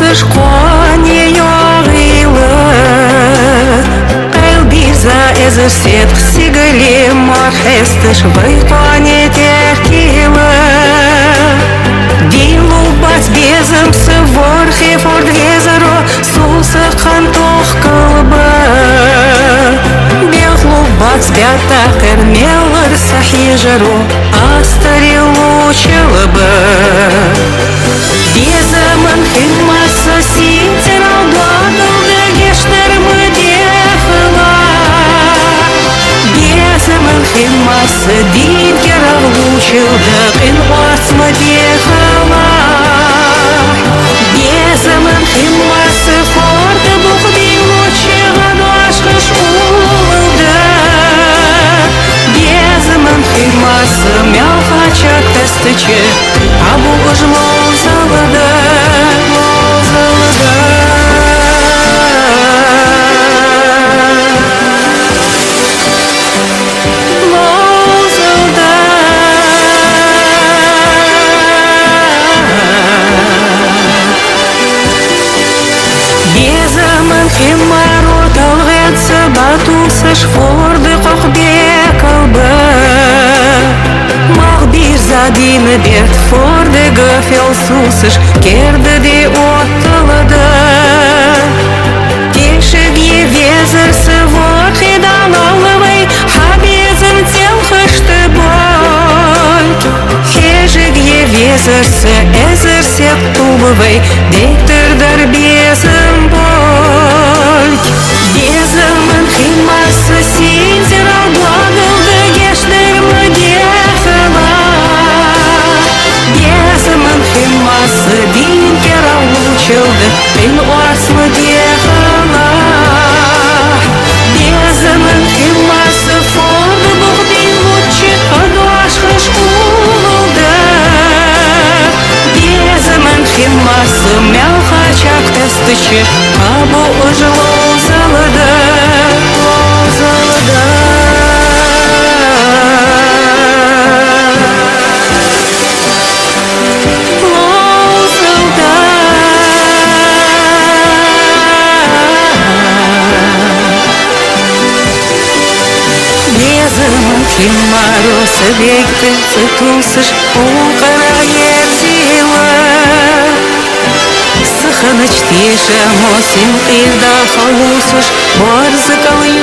тулсыш коне йогылы Кылбирза эзерсет сигале мархестыш вайпане теркилы Дилу бац безым сыворхе фордвезаро сулсы кантох кылбы Белхлу бац бята кермелыр сахижаро астарилу чылбы Безымын химмасы синтер алдадылды гештермы дехыла Безымын химмасы динкер авлучылды кын осмы дехыла Безымын химмасы форды бұқдилу чыған ашқыш улылды Безымын химмасы мялхачак тестычы абуғыш лозылды Батусыш форды қоқбе кылбы Мағбирза дины берт форды гөфел сусыш керді де оттылыды Тешіге везірсі вохидан алывай хабезін тел қышты бой Хежіге везірсі әзірсет тубывай бектірдір безім бой Безымын химасы синтер алдадылды гештермы дехыла Безымын химасы динкер аулучылды кын осмы дехыла Безымын химасы форды бұғдилучы адуашқыш улылды Безымын химасы мялхачак тестычы абу ұжылы Химаросы бекті цитусыш уқыра ерзилы Сыхыныч тише мосин қида халусыш борзы калы